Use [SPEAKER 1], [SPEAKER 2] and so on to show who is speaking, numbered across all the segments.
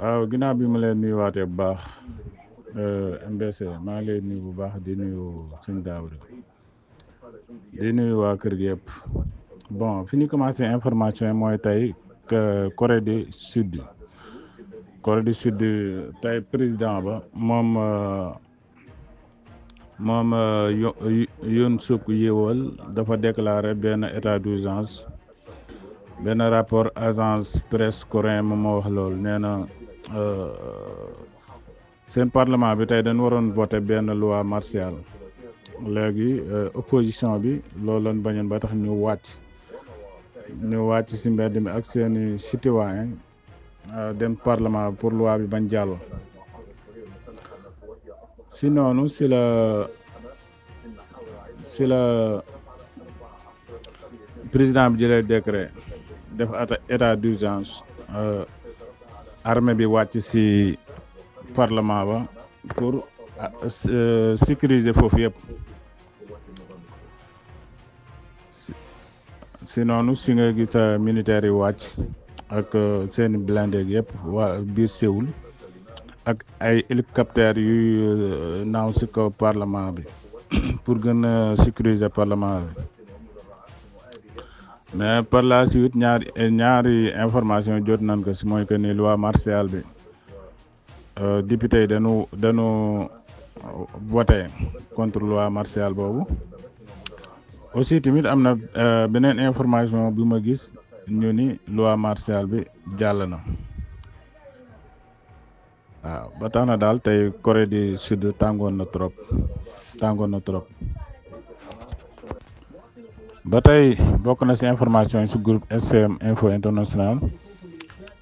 [SPEAKER 1] waaw ginnaaw bi ma leen nuyuwaatee bu baax MBC maa ngi lay nuyu bu baax di nuyu sëñ Daouda di nuyu waa kër gi yëpp bon fi ñu commencé information yi mooy tey Corée du Sud tey président ba moom Yoon Suk Yeol dafa déclaré benn état d'urgence benn rapport agence presse coréen moom moo wax loolu nee na seen parlement bi tey dañ waroon voté benn loi martiale léegi opposition bi loolu lañ bañoon ba tax ñu wàcc ci mbedd mi ak seeni citoyen dem parlement pour loi bi bañ jàll si noonu si la président bi jëlee décret def état d'urgence armée bi wàcc ci parlement ba pour sécuriser foofu yëpp si noonu si nga gis militaires yi wàcc ak seeni blindé yëpp waa biir Séoul ak ay hélicoptères yuy naaw ci kaw parlement bi pour gën a sécuriser parlement bi mais par la suite ñaari information jot nañ ko ci mooy que ni loi martiale bi député yi dañu voté contre loi martiale boobu aussi tamit am na beneen information bi ma gis ñu ni loi martiale bi jàll na waaw ba tax na daal tey Corée du Sud tàngoon na trop ba tey bokk na ci information yi ci groupe SCM Info International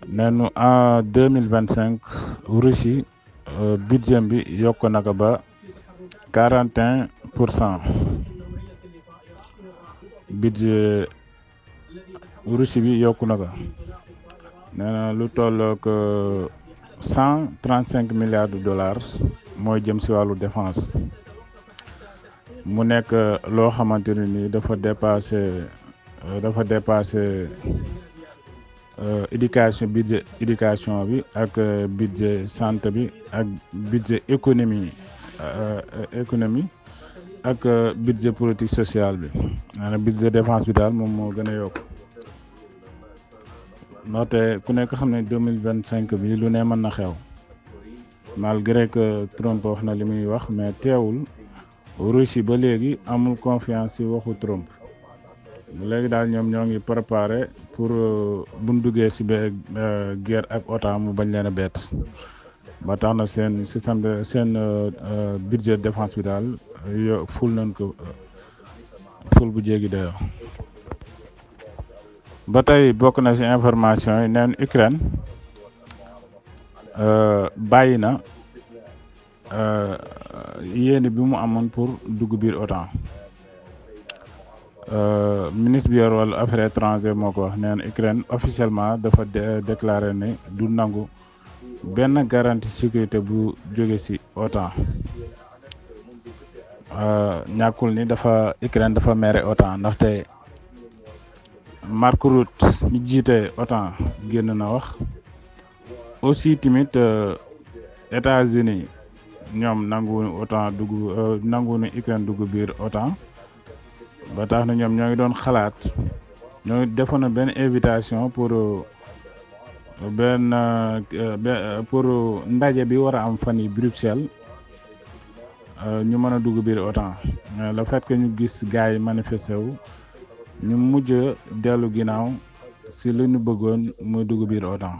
[SPEAKER 1] neenu en 2025 Russie budget bi yokk na ko ba 41%. budget Russie bi yokku na ko nee na lu tollook 135 milliards de dollars mooy jëm ci wàllu défense mu nekk loo xamante ne ni dafa dépassé budget éducation bi ak budget santé bi ak budget économie ak budget politique sociale bi maanaam budget défense bi daal moom moo gën a yokk ndaxte ku nekk xam ne 2025 bi lu ne mën na xew malgré que Trump wax na li muy wax mais teewul Russie ba léegi amul confiance ci waxu Trump léegi daal ñoom ñoo ngi préparé pour buñ duggee ci guerre ak OTAN mu bañ leen a bett ba tax na seen système de seen budget défense bi daal ful nañ ko ful bu jéggi dayoo ba tey bokk na ci information yi neen Ukraine bàyyi na yéene bi mu amoon pour dugg biir OTAN ministre bi yor wàllu affaires étrangères moo ko wax nee na Ukraine officiellement dafa déclaré ne du nangu benn garantie sécurité bu jóge ci OTAN ñàkkul ni Ukraine dafa mere OTAN ndaxte Mark Rutte mi jiite OTAN génn na wax aussi tamit États-Unis ñoom nanguwuñu Ukraine dugg biir OTAN ba tax na ñoom ñoo ngi doon xalaat ñoo defoon na benn invitation pour ndaje bi war a am fan yi Bruxelles ñu mën a dugg biir OTAN le fait que ñu gis gars yi manifesté wu ñu mujj dellu ginnaaw ci lu ñu bëggoon muy dugg biir OTAN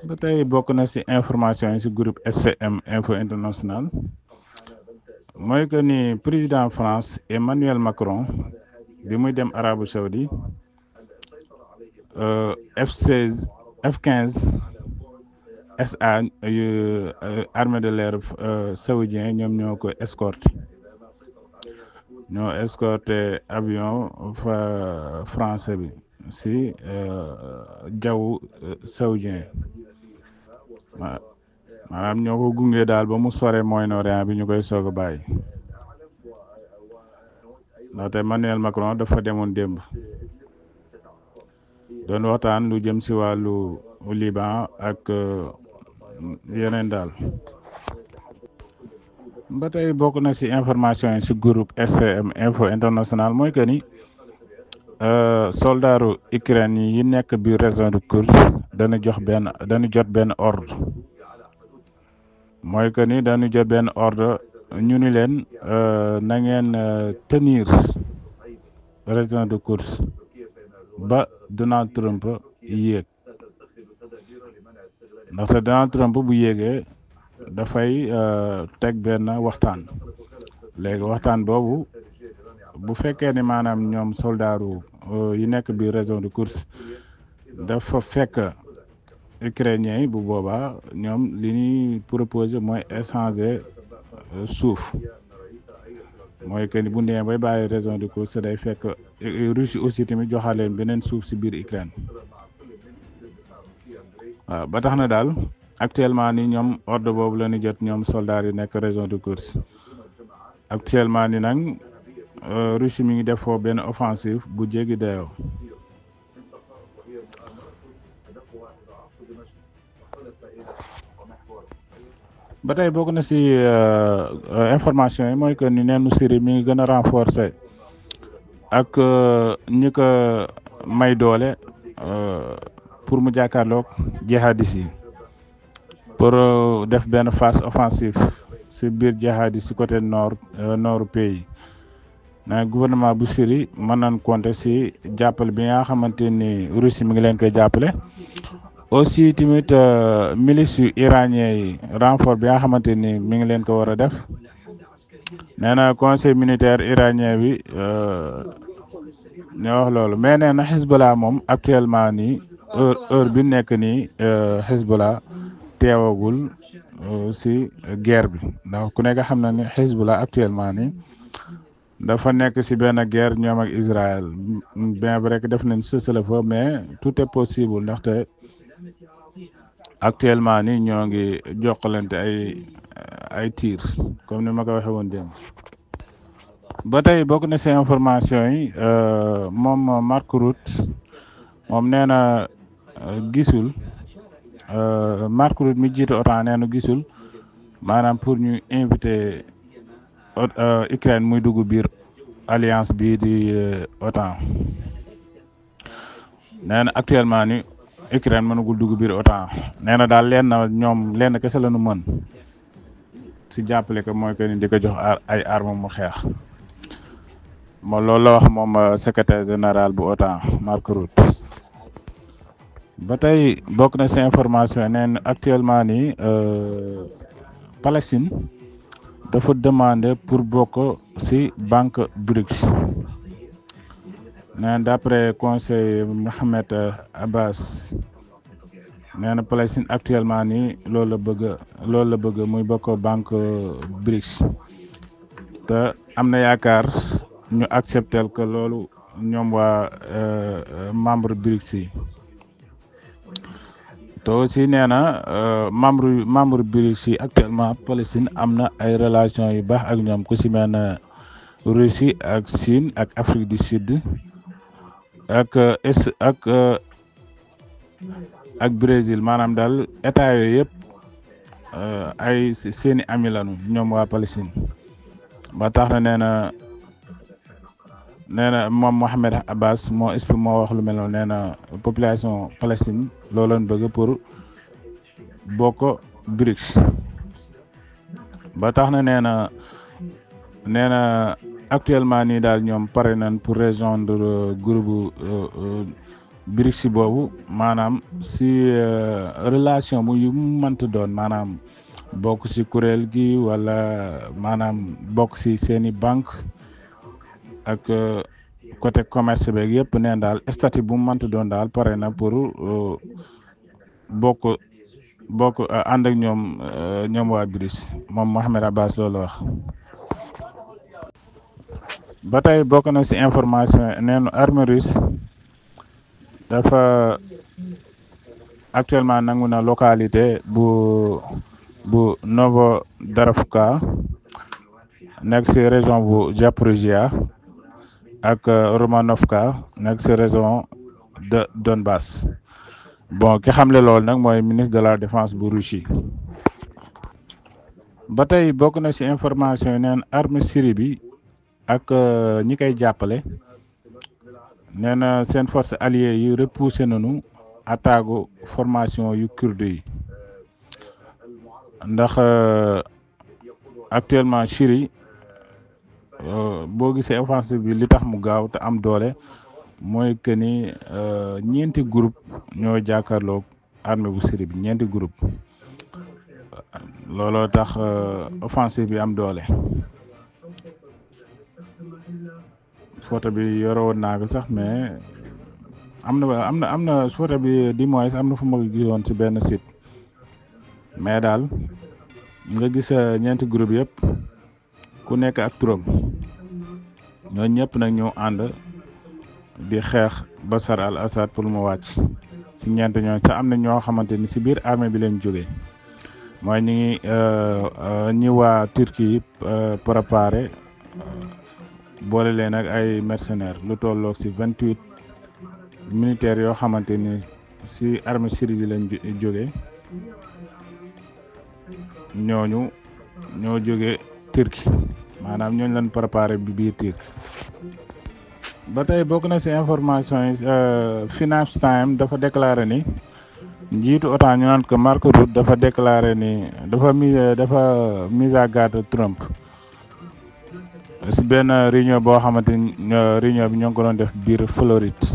[SPEAKER 1] ba tey bokk na ci information yi ci groupe SCM Info International mooy que ni président France Emmanuel Macron bi muy dem Arabie Saoudite F-15 SA armée de l'air saoudien ñoom ñoo ko escorté avion français bi ci jaww saoudien maanaam ñoo ko gunge daal ba mu sore Moyen-Orient bi ñu koy soog a bàyyi ndaxte Emmanuel Macron dafa demoon démb doon waxtaan lu jëm ci wàllu Liban ak yeneen daal. ba tey bokk na ci information yi ci groupe SCM info international mooy que ni soldaaru Ukraine yi nekk biir région de Kursk dañu jot benn ordre mooy que ni dañu jot benn ordre ñu ni leen na ngeen tenir région de Kursk ba Donald Trump yéeg ndaxte Donald Trump bu yéegee dafay teg benn waxtaan léegi waxtaan boobu bu fekkee ni maanaam ñoom soldaaru yi nekk biir région de Kursk dafa fekk ukrainiens yi bu boobaa ñoom li ñuy proposé mooy échanger suuf mooy que ni bu ndee bay bàyyi région de Kursk day fekk Russie aussi tamit joxaleen beneen suuf si biir Ukraine waaw ba tax na daal actuellement ni ñoom ordre boobu la ñu jot ñoom soldats yi nekk région de Kursk actuellement ni nag Russie mi ngi def foofu benn offensive bu jéggi dayoo ba tey bokk na ci information yi mooy que ni neenu Syrie mi ngi gën a renforcer ak ñi ko may doole pour mu jàkkaarloog jihadis yi pour def benn phase offensive ci biir jihadis ci côté nord pays na gouvernement bu Syrie mën nañ compter ci jàppale bi nga xamante ni Russie mi ngi leen koy jàppale aussi tamit milice yu iranien yi renfort bi nga xamante ni mi ngi leen ko war a def nee na conseil militaire iranien bi ñoo wax loolu mais nee na Hezbollah moom actuellement nii heure bi nekk nii Hezbollah teewagul ci guerre bi ndax ku nekk xam na ni Hezbollah actuellement nii dafa nekk ci benn guerre ñoom ak Israël bien vrai que def nañ cessez-le-feu mais tout est possible ndaxte actuellement ni ñoo ngi jokkalante ay tiir comme ni ma ko waxee woon démb ba tey bokk na ci information yi moom Mark Rutte moom nee na gisul Mark Rutte mi jiite OTAN nee na gisul maanaam pour ñu invité Ukraine muy dugg biir alliance bii di OTAN nee na actuellement ni Ukraine mënagul dugg biir OTAN nee na daal lenn kese la ñu mën ci jàppale ko mooy que ni di ko jox ay armes mu xeex moom loolu la wax moom secrétaire général bu OTAN Mark Rutte ba tey bokk na ci information neen actuellement nii Palestine dafa demander pour bokk ci banque BRICS nee d'après conseil Mohamed Abbas nee na Palestine actuellement nii loolu la bëgg muy bokk banque BRICS te am na yaakaar ñu accepter que loolu ñoom waa membre BRICS yi te aussi nee na membre BRICS yi actuellement Palestine am na ay relation yu baax ak ñoom ku ci mel ne Russie ak Chine ak Afrique du Sud ak Brésil maanaam daal état yooyu yëpp ay seeni ami lañu ñoom waa Palestine ba tax na nee na moom Mohamed Abbas moo wax lu mel noonu nee na population Palestine loolu lañ bëgg pour bokk BRICS ba tax na nee na actuellement nii daal ñoom pare nañ pour rejoindre groupe BRICS boobu maanaam ci relation yu mënta doon maanaam bokk ci kuréel gi wala maanaam bokk ci seeni banque ak côté commerce beeg yëpp neen daal statut bu mënta doon daal pare na pour bokk ànd ak ñoom waa BRICS moom Mohamed Abbas loolu wax ba tey bokk na ci information neenu armée russe dafa actuellement nangu na localité bu Novodarovka nekk ci région bu Zaporijia ak Romanovka nekk ci région de Donbass bon ki xamle loolu nag mooy ministre de la défense bu Russie. ba tey bokk na ci information yi neen armée Syrie bi ak ñi koy jàppale nee na seen force alliée yi repoussé nañu attaque formation yu kurde yi ndax actuellement Syrie boo gisee offensive bi li tax mu gaaw te am doole mooy que ni ñeenti groupe ñoo jàkkaarloog armée bu Syrie bi ñeenti groupe looloo tax offensive bi am doole photo bi yoroon naa ko sax mais am na photo bi di moins am na fu ma ko gisoon ci benn site mais daal nga gis ñeenti groupe yëpp ku nekk ak turam ñooñu ñëpp nag ñoo ànd di xeex Bachar al-Assad pour mu wàcc ci ñeent ñooñu sax am na ñoo xamante ni ci biir armée bi leen jógee mooy ñi waa Turquie préparé boole leen ak ay mercenaires lu tolloog ci 28 militaires yoo xamante ni ci armée Syrie bi lañ jógee ñooñu ñoo jóge Turquie maanaam ñooñu lañ préparé bi biir Turquie. ba tey bokk na ci information yi Financial Times dafa déclaré ni njiitu OTAN ñu naan ko Mark Rutte dafa déclaré ni dafa mise à garde Trump ci benn réunion boo xamante ni réunion bi ñoo ngi ko doon def biir Floride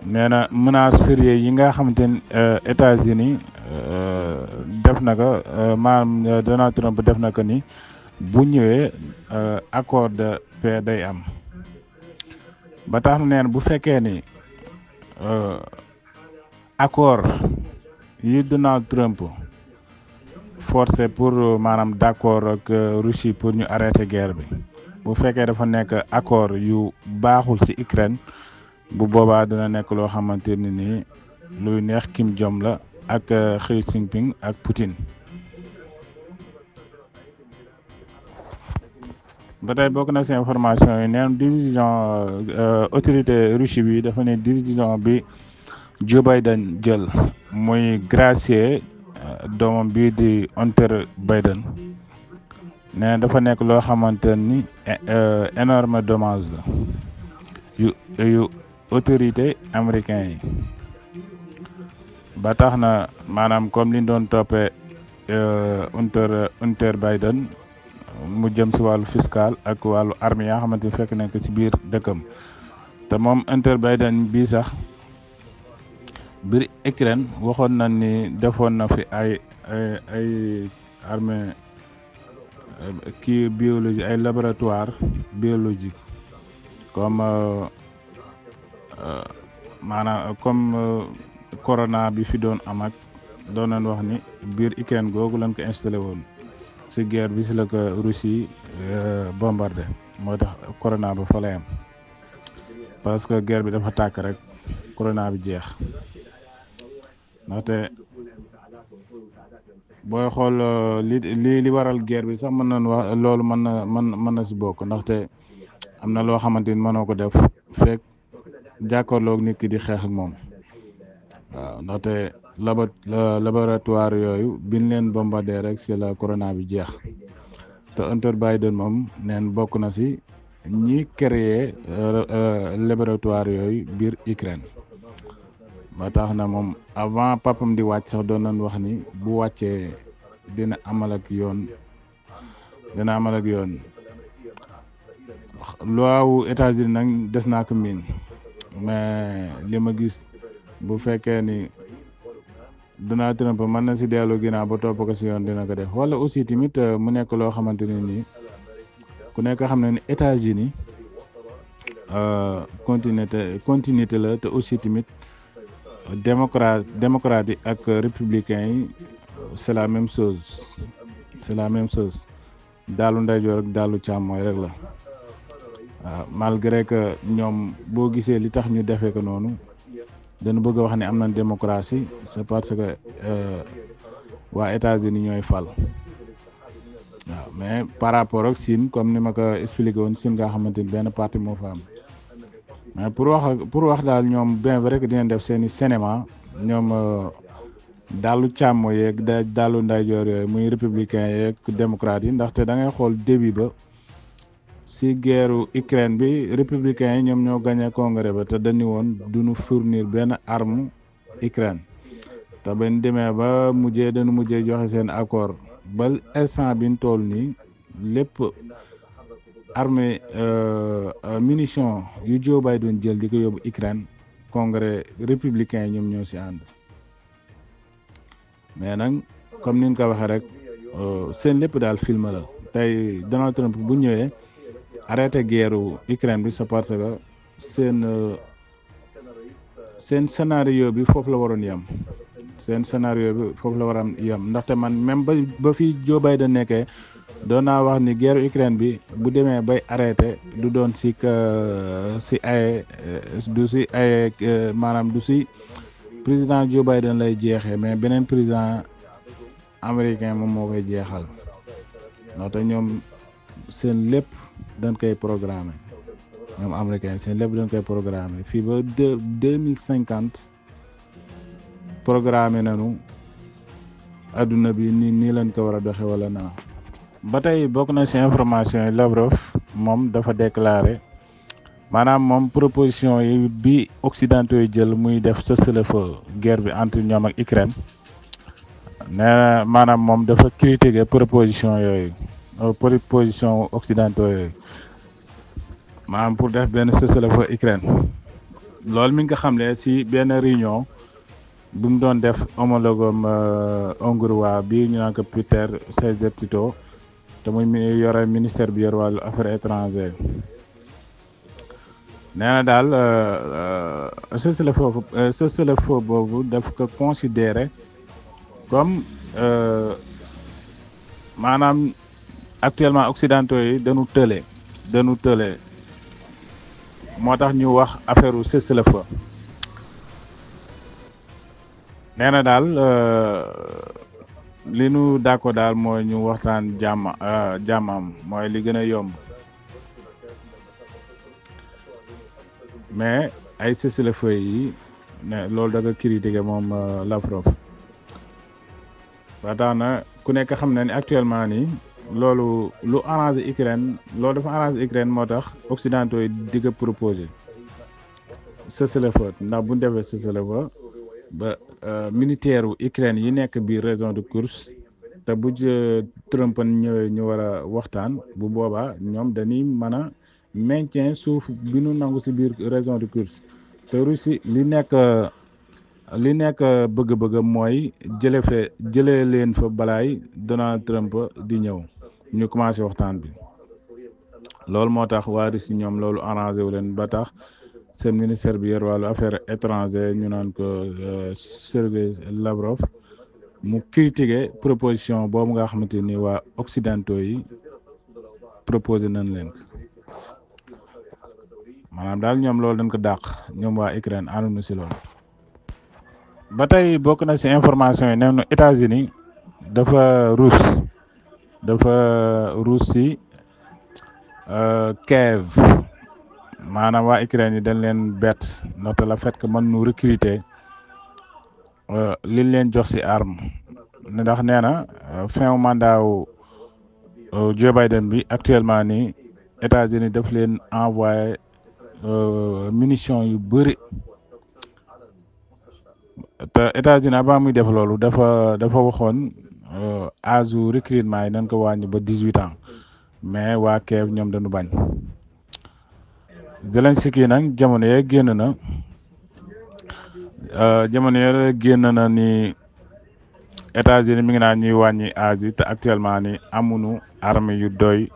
[SPEAKER 1] nee na menace sérieux yi nga xamante ni États-Unis def na ko maanaam Donald Trump def na ko ni bu ñëwee accord de paix day am ba tax na neen bu fekkee ni accord yi Donald Trump forcé pour maanaam d'accord ak Russie pour ñu arrêter guerre bi bu fekkee dafa nekk accord yu baaxul ci Ukraine bu boobaa dina nekk loo xamante ni nii luy neex Kim Jong la ak Xi Jinping ak Poutine. ba tey bokk na ci information yi neen décision autorité Russie bi dafa ne décision bi Joe Biden jël muy gracier doomam bii di Hunter Biden nee dafa nekk loo xamante ni énorme dommage la yu autorité américain yi ba tax na maanaam comme liñ doon toppee Hunter Biden mu jëm ci wàllu fiscal ak wàllu armes yaa xamante ni fekk nañ ko ci biir dëkkam te moom Hunter Biden bii sax biir Ukraine waxoon na ni defoon na fi ay armée kii biologie ay laboratoire biologique comme maanaam comme corona bi fi doon am ak doon nañ wax ni biir Ukraine googu lañ ko installé woon ci guerre bi ci la ko Russie bombardé moo tax corona ba fa lay am parce que guerre bi dafa tàkk rek corona bi jeex ndaxte booy xool li waral guerre bi sax mën nañ wax loolu mën na ci bokk ndaxte am na loo xamante ni mënoo ko def fekk jàkkaarloog nit ki di xeex ak moom waaw ndaxte laboratoire yooyu biñ leen bombardé rek ci la corona bi jeex te Hunter Biden moom neen bokk na ci ñi créer laboratoire yooyu biir Ukraine ba tax na moom avant papam di wàcc sax doon nañ wax ni bu wàccee dina amal ak yoon loi wu États-Unis nag des naa ko miin mais li ma gis bu fekkee ni Donald Trump mën na ci dellu ginnaaw ba topp ko ci yoon dina ko def wala aussi tamit mu nekk loo xamante ne nii ku nekk xam ne ni États-Unis continuité la te aussi tamit démocrate yi ak républicain yi c'est la même chose daalu ndeyjoor ak daalu càmmooy rek la waaw malgré que ñoom boo gisee li tax ñu defee ko noonu dañu bëgg a wax ne am na démocratie c'est parce que waa États-Unis ñooy fal waaw mais par rapport ak Chine comme ni ma ko expliqué woon Chine nga xamante ni benn parti moo fa am mais pour wax daal ñoom bien vrai que dinañ def seeni cinéma ñoom dalu càmm yeeg dalu ndeyjoor yooyu muy républicain yeeg démocrate yi ndaxte da ngay xool début ba si guerru Ukraine bi républicains yi ñoom ñoo gagné congrès ba te dañu woon duñu fournir benn arme Ukraine te bañ demee ba dañu mujjee joxe seen accord ba instant bi ñu toll nii lépp armée munition yu Joe Biden jël di ko yóbbu Ukraine congrès républicain yi ñoom ñoo si ànd mais nag comme ni ñu ko waxee rek seen lépp daal film la tey Donald Trump bu ñëwee arrêté guerre Ukraine bi c'est parce que seen scénario bi foofu la waroon yem seen scénario bi foofu la waroon yem ndaxte man même ba fi Joe Biden nekkee doon naa wax ni guerre Ukraine bi bu demee bay arrêté du doon maanaam du si président Joe Biden lay jeexee mais beneen président américain moom moo koy jeexal ndaxte ñoom seen lépp dañ koy programmer ñoom américain seen lépp dañ koy programmer fii ba 2050 programmer nañu adduna bi nii lañ ko war a doxe wala naa ba tey bokk na ci information yi Lavrov moom dafa déclaré maanaam moom proposition yi bi occidentaux yi jël muy def cessez-le-feu guerre bi entre ñoom ak Ukraine nee na maanaam moom dafa critiquer proposition yooyu proposition occidentaux yooyu maanaam pour def benn cessez-le-feu Ukraine loolu mi ngi ko xamle ci benn réunion bu mu doon def homologam hongrois bi ñu naan ko Péter Szijjártó te muy yore ministère bi yor wàllu affaires étrangères nee na daal cessez-le-feu boobu daf ko considéré comme maanaam actuellement occidentaux yi dañu tële moo tax ñu wax affaire cessez-le-feu nee na daal li nu d'accord daal mooy ñu waxtaan jàmmam mooy li gën a yomb mais ay cessez-le-feu yi ne loolu da nga critiquer moom Lavrov ba tax na ku nekk xam na ni actuellement nii loolu lu arrangé Ukraine loolu dafa arrangé Ukraine moo tax occidentaux yi di ko proposé cessez-le-feu ndax bu ñu defee cessez-le-feu ba militaire u Ukraine yi nekk biir région de Kursk te bu Trump ñëwee ñu war a waxtaan bu boobaa ñoom dañuy mën a maintien suuf bi nu nangu ci biir région de Kursk te Russie li nekk bëgg-bëgg mooy jëlee leen fa balaay Donald Trump di ñëw ñu commencé waxtaan bi loolu moo tax waa Russie ñoom loolu arrangé wu leen ba tax seen ministère bi yor wàllu affaires étrangères ñu naan ko Sergey Lavrov mu critiqué proposition boobu nga xamante ni waa occidentaux yi proposé nañ leen ko maanaam daal ñoom loolu dañ ko dàq ñoom waa Ukraine ànduñu ci loolu. ba tey bokk na ci information yi nee na États-Unis dafa ruus ci Kiev maanaam waa Ukraine yi dañ leen bett ndaxte la fait que mën nu recruter liñ leen jox ci arme ndax nee na fin mandat wu Joe Biden bi actuellement nii États-Unis daf leen envoyé munitions yu bëri te États-Unis avant muy def loolu dafa waxoon âge u recrutement yi nañ ko wàññi ba 18 ans mais waa Kiev ñoom dañu bañ Zelensky nag jamono yee génn na ni États-Unis mi ngi naan ñuy wàññi âge yi te actuellement ni amuñu armée yu doy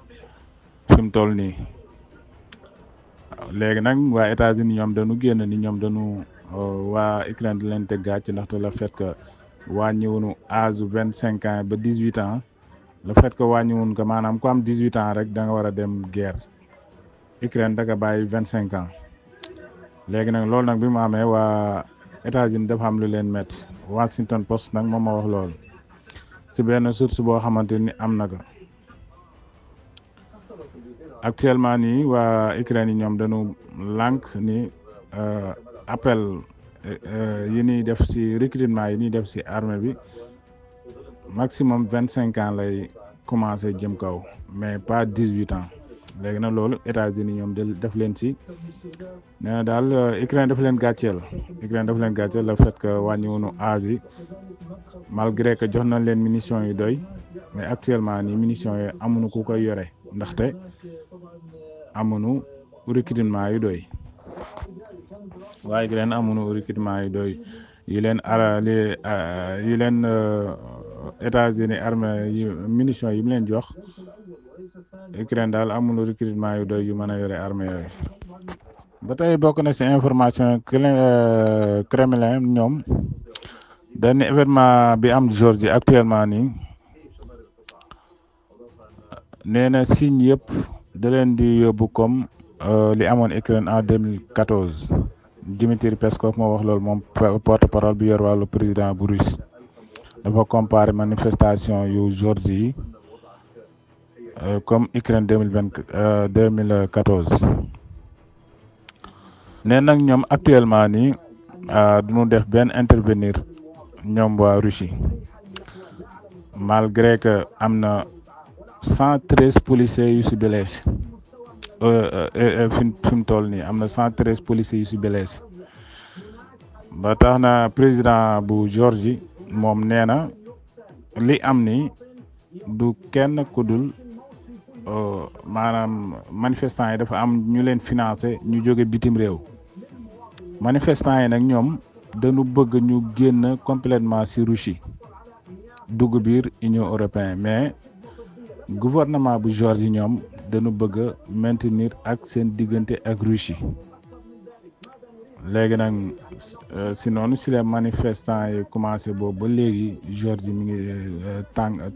[SPEAKER 1] fi mu toll nii léegi nag waa États-Unis ñoom dañu génn ni ñoom dañu waa Ukraine di leen teg gàcc ndaxte le fait que wàññiwunu âge 25 ans ba 18 ans le fait que wàññiwun ko maanaam ku am 18 ans rek da nga war a dem guerre Ukraine da nga bàyyi 25 ans léegi nag loolu nag bi mu amee waa États-Unis dafa am lu leen métti Washington Post nag moom moo wax loolu ci benn source boo xamante ni am na ko actuellement nii waa Ukraine yi ñoom dañu lànk ni appel yi ñuy def ci recrutement yi ñuy def ci armée bi maximum 25 ans lay commencé jëm kaw mais pas 18 ans léegi nag loolu États-Unis ñoom def leen ci nee na daal Ukraine daf leen gàcceel le fait que wàññiwunu âge yi malgré que jox nañ leen munitions yu doy mais actuellement nii munitions yi amuñu ku koy yore ndaxte amuñu recrutement yu doy waaye Ukraine amuñu recrutement yu doy yi leen États-Unis armée yi munitions yi mu leen jox Ukraine daal amul recrutement yu doy yu mën a yore armée yooyu ba tey bokk na ci information Kremlin ñoom benn événement bi am Géorgie actuellement nii nee na signe yëpp da leen di yóbbu comme li amoon Ukraine en 2014 Dmitry Peskov moo wax loolu moom porte-parole bi yor wàllu président bu Russie dafa comparer manifestation yu Géorgie yi comme Ukraine 2014 nee nag ñoom actuellement nii duñu def benn intervenir ñoom waa Russie malgré que am na 113 policiers yu si blessé fi mu toll nii am na 113 policiers yu si blessé ba tax na président bu Géorgie moom nee na li am ni du kenn ku dul maanaam manifestants yi dafa am ñu leen financé ñu jóge bitim réew manifestants yi nag ñoom dañu bëgg ñu génn complètement ci Russie dugg biir Union européenne mais gouvernement bu Géorgie ñoom dañu bëgg a maintenir ak seen diggante ak Russie léegi nag si noonu si les manifestants yi commencé boobu ba léegi Géorgie mi ngi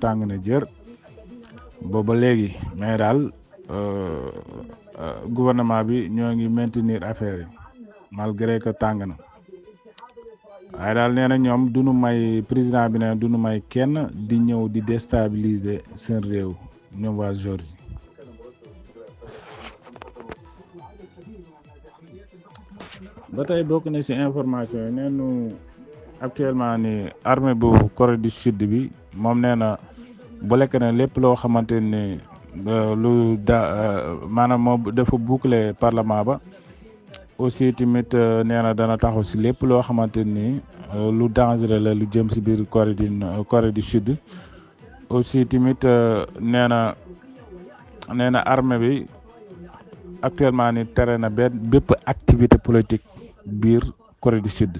[SPEAKER 1] tàng na jër boobu ba léegi mais daal gouvernement bi ñoo ngi maintenir affaire yi malgré que tàng na waaye daal nee na ñoom duñu may président bi ne duñu may kenn di ñëw di déstabiliser seen réew ñoom waa Géorgie ba tey bokk na ci information yi neenu actuellement ni armée bu Corée du Sud bi moom nee na bloqué na lépp loo xamante ni lu maanaam moo dafa boucler parlement ba aussi tamit nee na dana taxaw ci lépp loo xamante ni lu dangereux la lu jëm ci biir Corée du Sud aussi tamit nee na armée bi actuellement ni tere na bépp activité politique biir Corée du Sud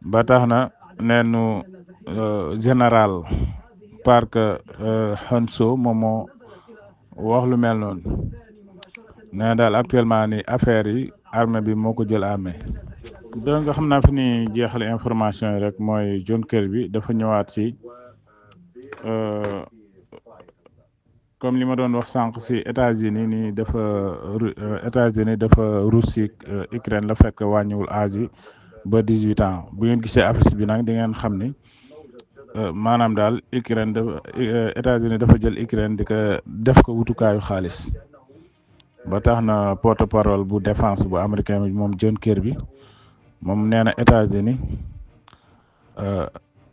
[SPEAKER 1] ba tax na neenu général Park Han-soo moom moo wax lu mel noonu nee daal actuellement ni affaire yi armée bi moo ko jël amee donc xam naa fi ni jeexale information yi rek mooy John Kirby dafa ñëwaat ci comme li ma doon wax sànq ci États-Unis ni dafa Russie Ukraine la fekk wàññiwul âge yi ba 18 ans bu ngeen gisee affiche bi nag di ngeen xam ni maanaam daal Ukraine États-Unis dafa jël Ukraine di ko def ko wutukaayu xaalis ba tax na porte-parole bu défense bu américain bi moom John Kirby moom nee na États-Unis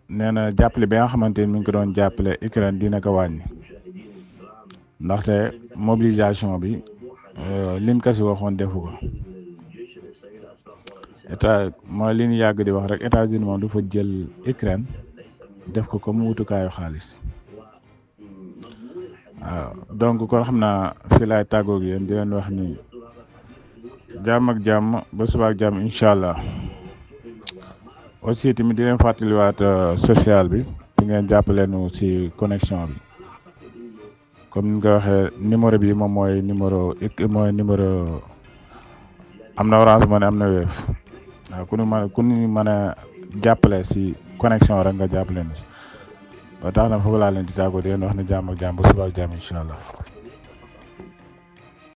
[SPEAKER 1] nee na jàppale bi nga xamante ni mi ngi ko doon jàppale Ukraine dina ko wàññi ndaxte mobilisation bi liñ ko si waxoon defu ko mooy li ñu yàgg di wax rek États-Unis moom dafa jël Ukraine def ko comme wutukaayu xaalis waaw donc kon xam naa fii laay tàggoog yéen di leen wax ni jàmm ak jàmm ba suba ak jàmm incha allah aussi tamit di leen fàttaliwaat social bi di ngeen jàppale nu si connexion bi comme ni nga waxee numéro bi moom mooy numéro am na Orange Money am na Wave waaw ku ñu mën a jàppale si connexion rek nga jàppale nu si ba tax na foofu laa leen di tàggoo di leen wax ne jàmm ak jàmm ba suba ak jàmm incha allah.